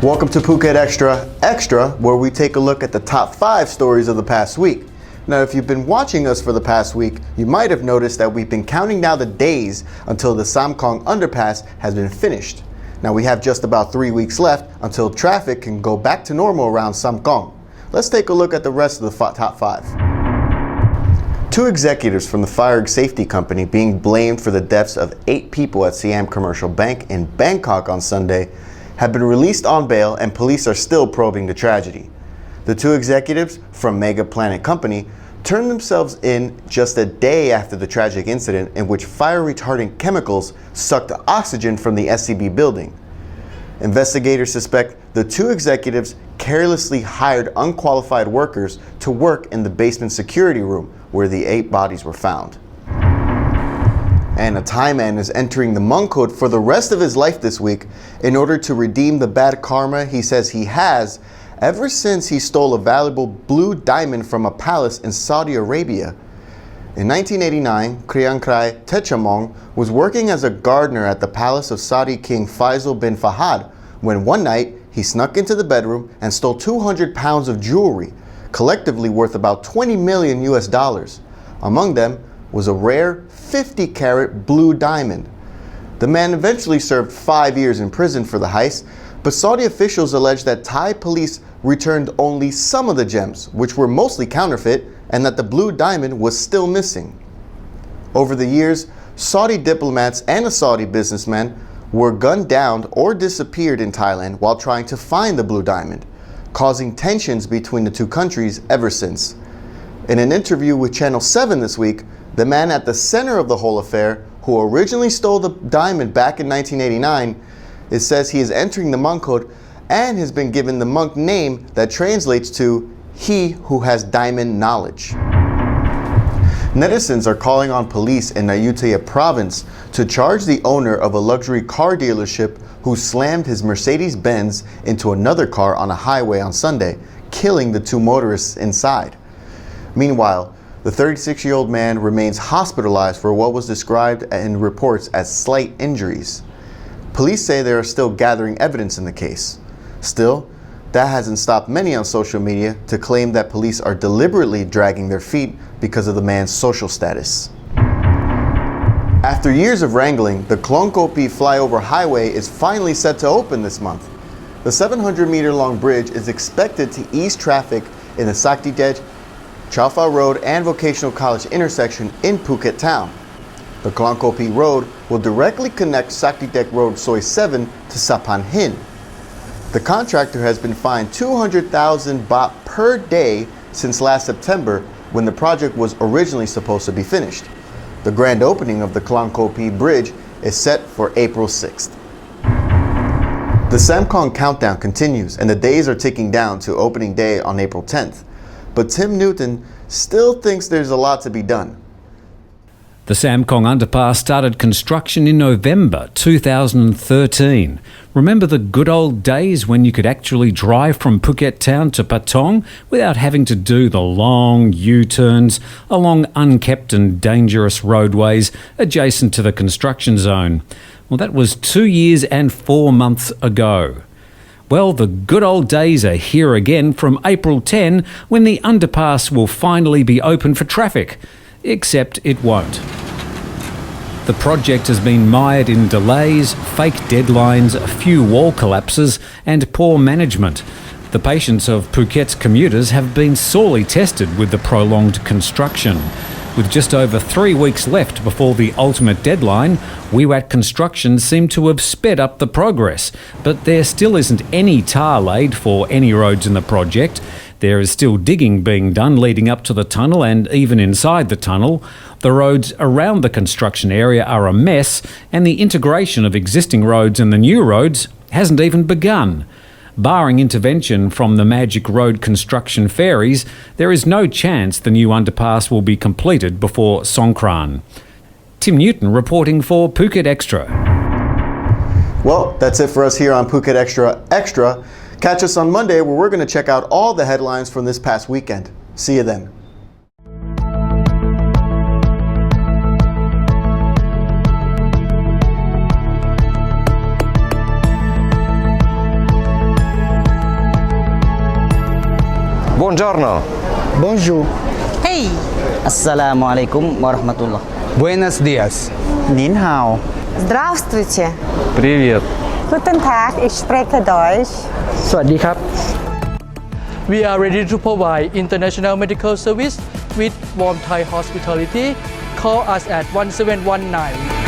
Welcome to Phuket Extra, where we take a look at the top 5 stories of the past week. Now, if you've been watching us for the past week, you might have noticed that we've been counting down the days until the Samkong underpass has been finished. Now, we have just about 3 weeks left until traffic can go back to normal around Samkong. Let's take a look at the rest of the top 5. 2 executives from the fire safety company being blamed for the deaths of 8 people at Siam Commercial Bank in Bangkok on Sunday have been released on bail, and police are still probing the tragedy. The 2 executives from Mega Planet Company turned themselves in just a day after the tragic incident in which fire-retardant chemicals sucked oxygen from the SCB building. Investigators suspect the 2 executives carelessly hired unqualified workers to work in the basement security room where the 8 bodies were found. And a Thai man is entering the monk code for the rest of his life this week in order to redeem the bad karma he says he has ever since he stole a valuable blue diamond from a palace in Saudi Arabia. In 1989, Kriyankrai Techamong was working as a gardener at the palace of Saudi King Faisal bin Fahad when one night he snuck into the bedroom and stole 200 pounds of jewelry, collectively worth about 20 million US dollars. Among them was a rare 50-carat blue diamond. The man eventually served 5 years in prison for the heist, but Saudi officials allege that Thai police returned only some of the gems, which were mostly counterfeit, and that the blue diamond was still missing. Over the years, Saudi diplomats and a Saudi businessman were gunned down or disappeared in Thailand while trying to find the blue diamond, causing tensions between the 2 countries ever since. In an interview with Channel 7 this week, the man at the center of the whole affair, who originally stole the diamond back in 1989, it says he is entering the monk code and has been given the monk name that translates to "he who has diamond knowledge." Netizens are calling on police in Ayutthaya province to charge the owner of a luxury car dealership who slammed his Mercedes-Benz into another car on a highway on Sunday, killing the 2 motorists inside. Meanwhile, the 36-year-old man remains hospitalized for what was described in reports as slight injuries. Police say they are still gathering evidence in the case. Still, that hasn't stopped many on social media to claim that police are deliberately dragging their feet because of the man's social status. After years of wrangling, the Klongkopi flyover highway is finally set to open this month. The 700-meter-long bridge is expected to ease traffic in the Saktidej, Chao Road and Vocational College intersection in Phuket town. The Klongkopi Road will directly connect Saktidej Road Soi 7 to Sapan Hin. The contractor has been fined 200,000 baht per day since last September, when the project was originally supposed to be finished. The grand opening of the Klongkopi Bridge is set for April 6th. The Samkong countdown continues and the days are ticking down to opening day on April 10th. But Tim Newton still thinks there's a lot to be done. The Samkong underpass started construction in November 2013. Remember the good old days when you could actually drive from Phuket town to Patong without having to do the long U-turns along unkept and dangerous roadways adjacent to the construction zone? Well, that was 2 years and 4 months ago. Well, the good old days are here again from April 10, when the underpass will finally be open for traffic. Except it won't. The project has been mired in delays, fake deadlines, a few wall collapses and poor management. The patience of Phuket's commuters have been sorely tested with the prolonged construction. With just over 3 weeks left before the ultimate deadline, Wiwat Construction seem to have sped up the progress, but there still isn't any tar laid for any roads in the project. There is still digging being done leading up to the tunnel and even inside the tunnel. The roads around the construction area are a mess, and the integration of existing roads and the new roads hasn't even begun. Barring intervention from the Magic Road construction ferries, there is no chance the new underpass will be completed before Songkran. Tim Newton reporting for Phuket Extra. Well, that's it for us here on Phuket Extra. Catch us on Monday, where we're going to check out all the headlines from this past weekend. See you then. Buongiorno. Bonjour. Hey. Assalamualaikum warahmatullah. Buenos dias. Nin hao. Здравствуйте. Привет. Guten Tag, ich spreche Deutsch. สวัสดีครับ We are ready to provide international medical service with warm Thai hospitality. Call us at 1719.